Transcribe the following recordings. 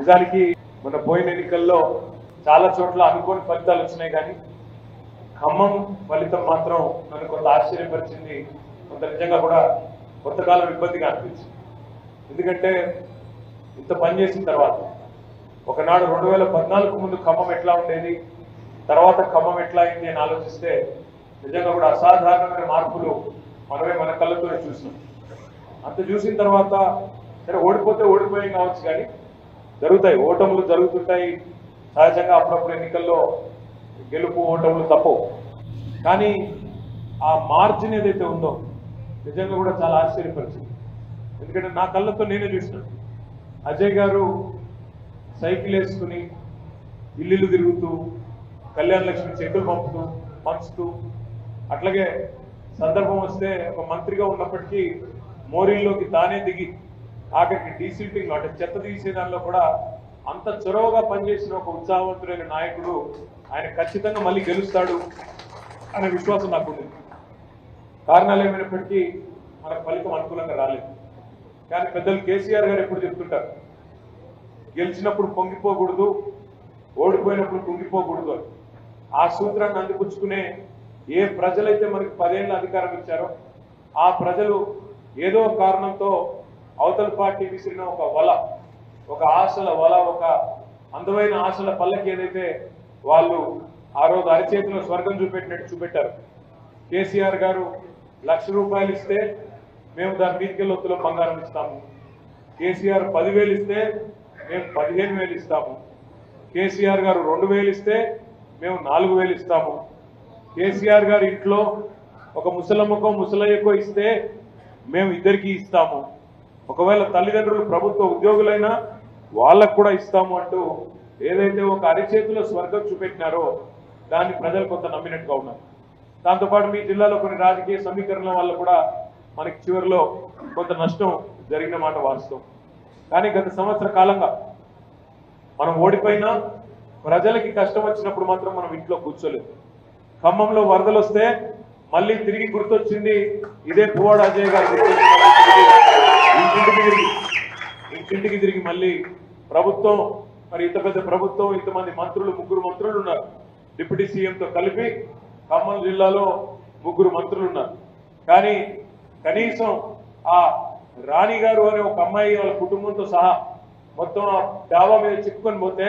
నిజానికి మన పోయిన ఎన్నికల్లో చాలా చోట్ల అనుకోని ఫలితాలు వచ్చినాయి, కానీ ఖమ్మం ఫలితం మాత్రం నన్ను కొంత ఆశ్చర్యపరిచింది, కొంత నిజంగా కూడా కొంతకాలం ఇబ్బందిగా అనిపించింది. ఎందుకంటే ఇంత పని చేసిన తర్వాత ఒకనాడు 2014 ముందు ఖమ్మం ఎట్లా ఉండేది, తర్వాత ఖమ్మం ఎట్లా అయింది అని ఆలోచిస్తే నిజంగా కూడా అసాధారణమైన మార్పులు మనమే మన కళ్ళతోనే చూసినాం. అంత చూసిన తర్వాత సరే ఓడిపోతే ఓడిపోయాం కావచ్చు, కానీ జరుగుతాయి, ఓటములు జరుగుతుంటాయి సహజంగా. అప్పుడప్పుడు ఎన్నికల్లో గెలుపు ఓటములు తప్పవు, కానీ ఆ మార్జిన్ ఏదైతే ఉందో నిజంగా కూడా చాలా ఆశ్చర్యపరిచింది. ఎందుకంటే నా కళ్ళతో నేనే చూసినాను. అజయ్ గారు సైకిల్ వేసుకుని ఇల్లు తిరుగుతూ కళ్యాణ లక్ష్మి చెక్కులు పంచుతూ అట్లాగే సందర్భం వస్తే ఒక మంత్రిగా ఉన్నప్పటికీ మోరీల్లోకి తానే దిగి ఆఖరికి డీసిల్టింగ్ అంటే చెత్త తీసే దానిలో కూడా అంత చొరవగా పనిచేసిన ఒక ఉత్సాహవంతుడైన నాయకుడు, ఆయన ఖచ్చితంగా మళ్ళీ గెలుస్తాడు అనే విశ్వాసం నాకుంది. కారణాలు ఏమైనప్పటికీ మనకు ఫలితం అనుకూలంగా రాలేదు. కానీ పెద్దలు కేసీఆర్ గారు ఎప్పుడు చెప్తుంటారు, గెలిచినప్పుడు పొంగిపోకూడదు, ఓడిపోయినప్పుడు కుంగిపోకూడదు అని. ఆ సూత్రాన్ని అందిపుచ్చుకునే ఏ ప్రజలైతే మనకి 10 ఏళ్ళ అధికారం ఇచ్చారో ఆ ప్రజలు ఏదో కారణంతో అవతల పార్టీ విసిరిన ఒక వల, ఒక ఆశల వల, ఒక అందమైన ఆశల పల్లకి ఏదైతే వాళ్ళు ఆ రోజు అరచేతిలో స్వర్గం చూపెట్టారు. కేసీఆర్ గారు ₹1,00,000 ఇస్తే మేము దాని మీదకెళ్ళి ఒత్తులో బంగారం ఇస్తాము, కేసీఆర్ 10,000 ఇస్తే మేము 15,000 ఇస్తాము, కేసీఆర్ గారు 2,000 ఇస్తే మేము 4,000 ఇస్తాము, కేసీఆర్ గారు ఇంట్లో ఒక ముసలమ్మకో ముసలయ్యకో ఇస్తే మేము ఇద్దరికి ఇస్తాము, ఒకవేళ తల్లిదండ్రులు ప్రభుత్వ ఉద్యోగులైనా వాళ్ళకు కూడా ఇస్తాము అంటూ ఏదైతే ఒక అరిచేతిలో స్వర్గం చూపెట్టినారో దాన్ని ప్రజలు కొంత నమ్మినట్టుగా ఉన్నారు. దాంతోపాటు మీ జిల్లాలో కొన్ని రాజకీయ సమీకరణల వల్ల కూడా మనకి చివరిలో కొంత నష్టం జరిగిన మాట వాస్తవం. కానీ గత సంవత్సర కాలంగా మనం ఓడిపోయినా ప్రజలకి కష్టం వచ్చినప్పుడు మాత్రం మనం ఇంట్లో కూర్చోలేదు. ఖమ్మంలో వరదలు వస్తే మళ్ళీ తిరిగి గుర్తొచ్చింది ఇదే పువ్వాడ అజయ్ గారు, ఇంటింటికి తిరిగి మళ్ళీ ప్రభుత్వం, మరి ఇంత పెద్ద ప్రభుత్వం, ఇంతమంది మంత్రులు, 3 మంత్రులు ఉన్నారు, డిప్యూటీ సీఎంతో కలిపి ఖమ్మం జిల్లాలో 3 మంత్రులు ఉన్నారు. కానీ కనీసం ఆ రాణి గారు అనే ఒక అమ్మాయి వాళ్ళ కుటుంబంతో సహా మొత్తం ఆ డాబా మీద చిక్కుకొని పోతే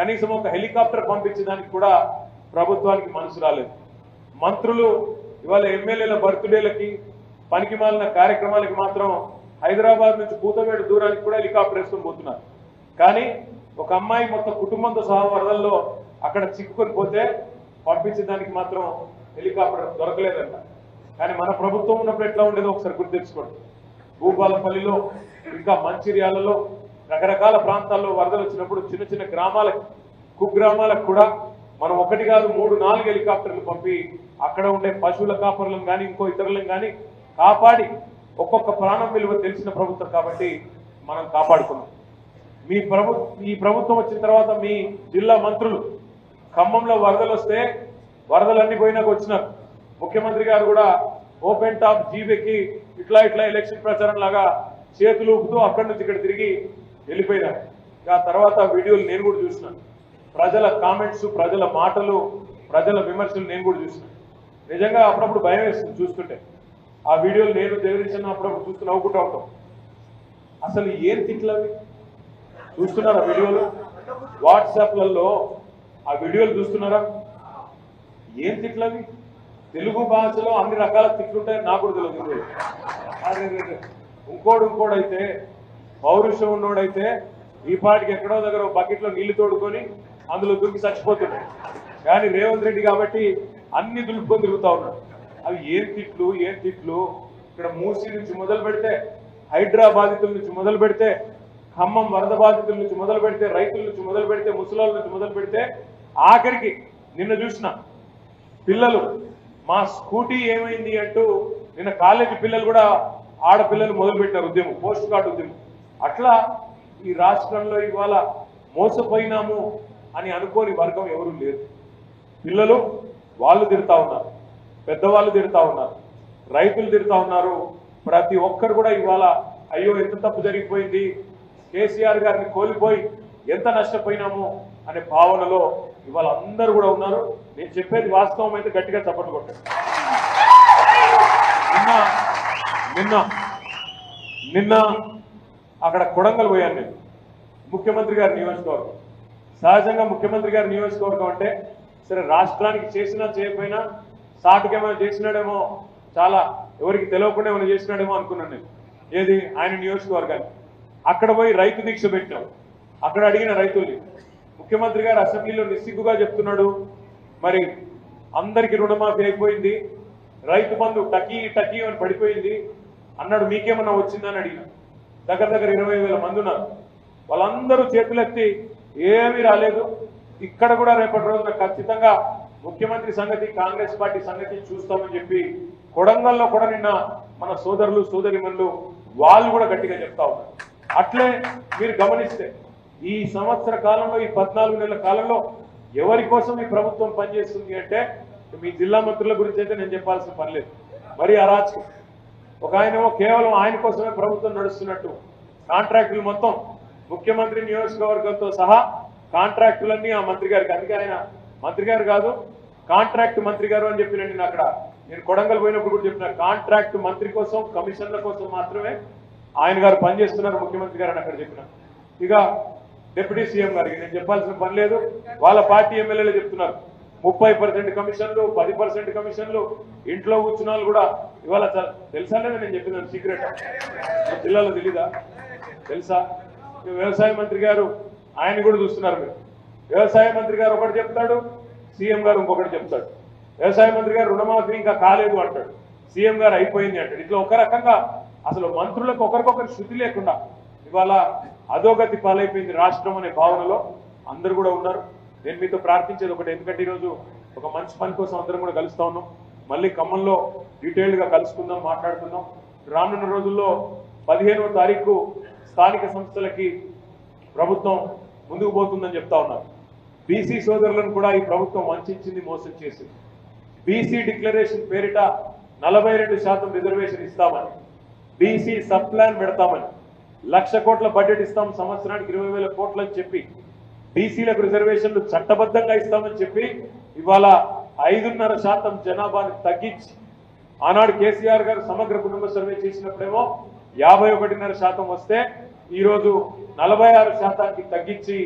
కనీసం ఒక హెలికాప్టర్ పంపించడానికి కూడా ప్రభుత్వానికి మనసు రాలేదు. మంత్రులు ఇవాళ ఎమ్మెల్యేల బర్త్డేలకి పనికి మాలిన కార్యక్రమాలకి మాత్రం హైదరాబాద్ నుంచి కూతవేడు దూరానికి కూడా హెలికాప్టర్ వేసుకొని పోతున్నారు. కానీ ఒక అమ్మాయి మొత్తం కుటుంబంతో సహా వరదల్లో అక్కడ చిక్కుకొని పోతే పంపించడానికి మాత్రం హెలికాప్టర్ దొరకలేదంట. కానీ మన ప్రభుత్వం ఉన్నప్పుడు ఎట్లా ఉండేదో ఒకసారి గుర్తు తెచ్చుకోండి. భూపాలపల్లిలో, ఇంకా మంచిర్యాలలో, రకరకాల ప్రాంతాల్లో వరదలు వచ్చినప్పుడు చిన్న చిన్న గ్రామాలకు, కుగ్రామాలకు కూడా మనం 1 కాదు 3, 4 హెలికాప్టర్లు పంపి అక్కడ ఉండే పశువుల కాపరులను కానీ ఇంకో ఇతరులను కానీ కాపాడి ఒక్కొక్క ప్రాణం విలువ తెలిసిన ప్రభుత్వం కాబట్టి మనం కాపాడుకున్నాం. ఈ ప్రభుత్వం వచ్చిన తర్వాత మీ జిల్లా మంత్రులు ఖమ్మంలో వరదలు వస్తే వరదలన్నీ పోయినాక వచ్చినారు. ముఖ్యమంత్రి గారు కూడా ఓపెన్ టాప్ జీబెక్కి ఇట్లా ఎలక్షన్ ప్రచారం లాగా చేతులు ఊపుతూ అక్కడి నుంచి ఇక్కడ తిరిగి వెళ్ళిపోయినారు. ఆ తర్వాత వీడియోలు నేను కూడా చూసినాను. ప్రజల కామెంట్స్, ప్రజల మాటలు, ప్రజల విమర్శలు నేను కూడా చూసినాను. నిజంగా అప్పుడప్పుడు భయం వేస్తుంది చూస్తుంటే. ఆ వీడియోలు నేను జగదీశన్ అప్పుడప్పుడు చూస్తూ నవ్వుకుంటూ ఉంటాం. అసలు ఏం తిట్లవి చూస్తున్నారా? వీడియోలు వాట్సాప్లలో ఆ వీడియోలు చూస్తున్నారా? ఏం తిట్లవి? తెలుగు భాషలో అన్ని రకాల తిట్లుంటాయి, నాకు కూడా తెలియదు. ఇంకోడైతే పౌరుషం ఉన్నోడైతే ఈ పాటికి ఎక్కడో దగ్గర బకెట్లో నీళ్లు తోడుకొని అందులో దూకి చచ్చిపోతున్నాడు. కానీ రేవంత్ రెడ్డి కాబట్టి అన్ని దులుపుకొని తిరుగుతా ఉన్నాడు. అవి ఏం తిట్లు! ఇక్కడ మూసీ నుంచి మొదలు పెడితే, హైడ్రా బాధితుల నుంచి మొదలు పెడితే, ఖమ్మం వరద బాధితుల నుంచి మొదలు పెడితే, రైతుల నుంచి మొదలు పెడితే, ముసలాళ్ళ నుంచి మొదలు పెడితే, ఆఖరికి నిన్న చూసిన పిల్లలు మా స్కూటీ ఏమైంది అంటూ నిన్న కాలేజీ పిల్లలు కూడా, ఆడపిల్లలు మొదలుపెట్టారు ఉద్యమం, పోస్ట్ కార్డు ఉద్యమం. అట్లా ఈ రాష్ట్రంలో ఇవాళ మోసపోయినాము అని అనుకోని వర్గం ఎవరు లేరు. పిల్లలు వాళ్ళు తిడతా ఉన్నారు, పెద్దవాళ్ళు తిడతా ఉన్నారు, రైతులు తిడతా ఉన్నారు. ప్రతి ఒక్కరు కూడా ఇవాళ అయ్యో ఎంత తప్పు జరిగిపోయింది, కేసీఆర్ గారిని కోల్పోయి ఎంత నష్టపోయినామో అనే భావనలో ఇవాళ అందరూ కూడా ఉన్నారు. నేను చెప్పేది వాస్తవం అయితే గట్టిగా చప్పట్లు కొట్టాను. నిన్న అక్కడ కొడంగల్ పోయాను నేను, ముఖ్యమంత్రి గారి నియోజకవర్గం. సహజంగా ముఖ్యమంత్రి గారి నియోజకవర్గం అంటే సరే రాష్ట్రానికి చేసినా చేయకపోయినా సాటుకేమైనా చేసినాడేమో, చాలా ఎవరికి తెలియకుండా ఏమైనా చేసినాడేమో అనుకున్నాను నేను. ఏది ఆయన నియోజకవర్గాన్ని. అక్కడ పోయి రైతు దీక్ష పెట్టాం. అక్కడ అడిగిన రైతుల్ని ముఖ్యమంత్రి గారు అసెంబ్లీలో నిస్సిగ్గుగా చెప్తున్నాడు, మరి అందరికీ రుణమాఫీ అయిపోయింది, రైతు బంధు టకీ టకీ అని పడిపోయింది అన్నాడు, మీకేమన్నా వచ్చిందని అడిగిన. దగ్గర 20,000 మంది ఉన్నారు. వాళ్ళందరూ చేతులెత్తి ఏమీ రాలేదు. ఇక్కడ కూడా రేపటి రోజున ఖచ్చితంగా ముఖ్యమంత్రి సంగతి, కాంగ్రెస్ పార్టీ సంగతి చూస్తామని చెప్పి కొడంగల్లో కూడా నిన్న మన సోదరులు సోదరిమణులు వాళ్ళు కూడా గట్టిగా చెప్తా ఉన్నారు. అట్లే మీరు గమనిస్తే ఈ సంవత్సర కాలంలో, ఈ 14 నెలల కాలంలో ఎవరి కోసం ఈ ప్రభుత్వం పనిచేస్తుంది అంటే మీ జిల్లా మంత్రుల గురించి అయితే నేను చెప్పాల్సిన పని లేదు. మరి అరాచకం. ఒక ఆయనేమో కేవలం ఆయన కోసమే ప్రభుత్వం నడుస్తున్నట్టు కాంట్రాక్టులు మొత్తం ముఖ్యమంత్రి నియోజకవర్గంతో సహా కాంట్రాక్టులన్నీ ఆ మంత్రి గారికి. అందుకే ఆయన మంత్రి గారు కాదు, కాంట్రాక్ట్ మంత్రి గారు అని చెప్పినండి. నేను అక్కడ నేను కొడంగల్ పోయినప్పుడు కూడా చెప్పిన, కాంట్రాక్ట్ మంత్రి కోసం, కమిషన్ల కోసం మాత్రమే ఆయన గారు పనిచేస్తున్నారు ముఖ్యమంత్రి గారు అని అక్కడ చెప్పిన. ఇక డిప్యూటీ సీఎం గారికి నేను చెప్పాల్సిన పని లేదు, వాళ్ళ పార్టీ ఎమ్మెల్యేలు చెప్తున్నారు 30% కమిషన్లు, 10% కమిషన్లు. ఇంట్లో కూర్చున్న వాళ్ళు కూడా ఇవాళ తెలుసా లేదా నేను చెప్పినాను సీక్రెట్, జిల్లాలో తెలీదా? తెలుసా? వ్యవసాయ మంత్రి గారు ఆయన కూడా చూస్తున్నారు మీరు. వ్యవసాయ మంత్రి గారు ఒకటి చెప్తాడు, సీఎం గారు ఇంకొకటి చెప్తాడు. వ్యవసాయ మంత్రి గారు రుణమాఫీ ఇంకా కాలేదు అంటాడు, సీఎం గారు అయిపోయింది అంటాడు. ఇట్లా ఒక రకంగా అసలు మంత్రులకు ఒకరికొకరు శృతి లేకుండా ఇవాళ అధోగతి పాలైపోయింది రాష్ట్రం అనే భావనలో అందరూ కూడా ఉన్నారు. నేను మీతో ప్రార్థించేది ఒకటి, ఎందుకంటే ఈరోజు ఒక మంచి పని కోసం అందరం కూడా కలుస్తా ఉన్నాం. మళ్ళీ ఖమ్మంలో డీటెయిల్డ్గా కలుసుకుందాం, మాట్లాడుకుందాం. రానున్న రోజుల్లో 15వ తారీఖు స్థానిక సంస్థలకి ప్రభుత్వం ముందుకు పోతుందని చెప్తా ఉన్నారు. బీసీ సోదరులను కూడా ఈ ప్రభుత్వం వంచింది, మోసం చేసింది. బీసీ డిక్లరేషన్ పేరిట 42% రిజర్వేషన్ ఇస్తామని, బీసీ సబ్ ప్లాన్ పెడతామని, 1,00,000 కోట్ల బడ్జెట్ ఇస్తాం, సంవత్సరానికి 20,000 కోట్లు అని చెప్పి బీసీలకు రిజర్వేషన్లు చట్టబద్ధంగా ఇస్తామని చెప్పి ఇవాళ 5.5% జనాభాని తగ్గించి, ఆనాడు కేసీఆర్ గారు సమగ్ర కుటుంబ సర్వే చేసినప్పుడేమో 51.5% వస్తే ఈరోజు 46%కి తగ్గించి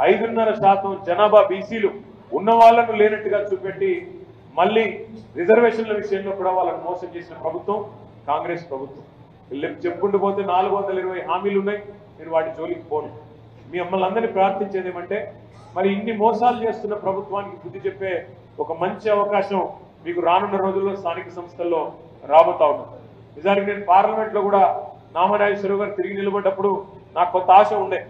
5.5% జనాభా బీసీలు ఉన్న వాళ్ళను లేనట్టుగా చూపెట్టి మళ్ళీ రిజర్వేషన్ల విషయంలో కూడా వాళ్ళని మోసం చేసిన ప్రభుత్వం కాంగ్రెస్ ప్రభుత్వం. చెప్పుకుంటూ పోతే 420 హామీలు ఉన్నాయి. నేను వాటి జోలికి పోను. మీ మమ్మల్ని అందరినీ ప్రార్థించేది ఏమంటే, మరి ఇన్ని మోసాలు చేస్తున్న ప్రభుత్వానికి బుద్ధి చెప్పే ఒక మంచి అవకాశం మీకు రానున్న రోజుల్లో స్థానిక సంస్థల్లో రాబోతా ఉన్నారు. నిజానికి నేను పార్లమెంట్లో కూడా నామనాగేశ్వరరావు గారు తిరిగి నిలబడ్డప్పుడు నాకు కొంత ఆశ ఉండే,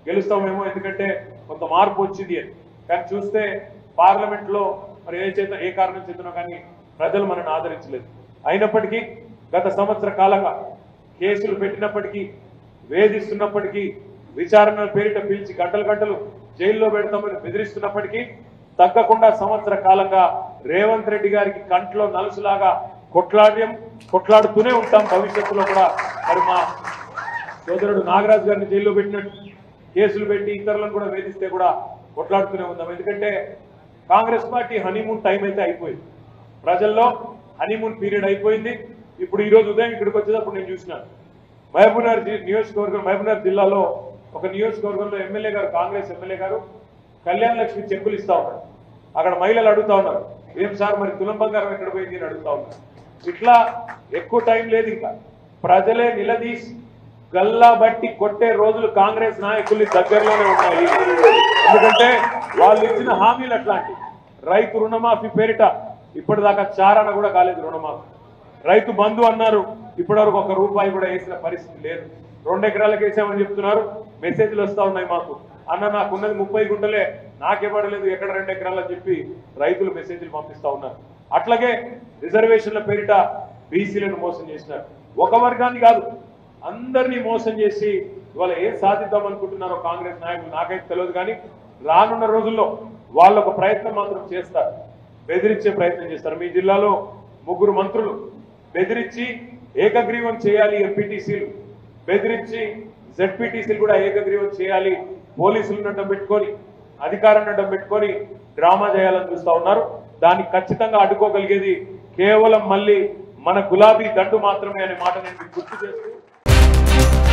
గెలుస్తామేమో, ఎందుకంటే కొంత మార్పు వచ్చింది అని. కానీ చూస్తే పార్లమెంట్లో మరి ఏ కారణం చేతనో కానీ ప్రజలు మనల్ని ఆదరించలేదు. అయినప్పటికీ గత సంవత్సర కాలంగా కేసులు పెట్టినప్పటికీ, వేధిస్తున్నప్పటికీ, విచారణ పేరిట పిలిచి గంటలు జైల్లో పెడతామని బెదిరిస్తున్నప్పటికీ తగ్గకుండా సంవత్సర కాలంగా రేవంత్ రెడ్డి గారికి కంట్లో నలుసులాగా కొట్లాడుతూనే ఉంటాం. భవిష్యత్తులో కూడా మరి మా సోదరుడు నాగరాజు గారిని జైల్లో పెట్టినట్టు కేసులు పెట్టి ఇతరులను కూడా వేధిస్తే కూడా కొట్లాడుతూనే ఉందాం. ఎందుకంటే కాంగ్రెస్ పార్టీ హనీమూన్ టైం అయితే అయిపోయింది, ప్రజల్లో హనీమూన్ పీరియడ్ అయిపోయింది. ఇప్పుడు ఈరోజు ఉదయం ఇక్కడికి వచ్చేటప్పుడు నేను చూసినాను, మహబూబ్నగర్ నియోజకవర్గం, మహబూబ్నగర్ జిల్లాలో ఒక నియోజకవర్గంలో ఎమ్మెల్యే గారు, కాంగ్రెస్ ఎమ్మెల్యే గారు కళ్యాణ లక్ష్మి చెక్కులు ఇస్తా ఉన్నారు. అక్కడ మహిళలు అడుగుతా ఉన్నారు, ఏం సార్ మరి తులం బంగారం ఎక్కడ పోయింది అని అడుగుతా ఉన్నారు. ఇట్లా ఎక్కువ టైం లేదు, ఇంకా ప్రజలే నిలదీసి గల్లా బట్టి కొట్టే రోజులు కాంగ్రెస్ నాయకుల్ని దగ్గరలోనే ఉన్నాయి. ఎందుకంటే వాళ్ళు ఇచ్చిన హామీలు అట్లాంటి. రైతు రుణమాఫీ పేరిట ఇప్పటిదాకా చారణ కూడా కాలేదు రుణమాఫీ. రైతు బంధు అన్నారు, ఇప్పటివరకు ₹1 కూడా వేసిన పరిస్థితి లేదు. 2 ఎకరాలకు వేసామని చెప్తున్నారు, మెసేజ్లు వస్తా ఉన్నాయి మాకు, అన్న నాకున్నది 30 గుంటలే, నాకేపడలేదు, ఎక్కడ 2 ఎకరాలు అని చెప్పి రైతులు మెసేజ్లు పంపిస్తా ఉన్నారు. అట్లాగే రిజర్వేషన్ల పేరిట బీసీలను మోసం చేసినారు. ఒక వర్గాన్ని కాదు, అందరినీ మోసం చేసి ఇవాళ ఏం సాధిద్దాం అనుకుంటున్నారో కాంగ్రెస్ నాయకులు నాకైతే తెలియదు. కానీ రానున్న రోజుల్లో వాళ్ళు ఒక ప్రయత్నం మాత్రం చేస్తారు, బెదిరించే ప్రయత్నం చేస్తారు. మీ జిల్లాలో 3 మంత్రులు బెదిరించి ఏకగ్రీవం చేయాలి, ఎంపీటీసీలు బెదిరించి జెడ్పీటీసీలు కూడా ఏకగ్రీవం చేయాలి, పోలీసులను అడ్డం పెట్టుకొని అధికారాన్ని అడ్డం పెట్టుకొని డ్రామా చేయాలని చూస్తా ఉన్నారు. దాన్ని ఖచ్చితంగా అడ్డుకోగలిగేది కేవలం మళ్ళీ మన గులాబీ దండు మాత్రమే అనే మాట నేను మీకు గుర్తు చేస్తూ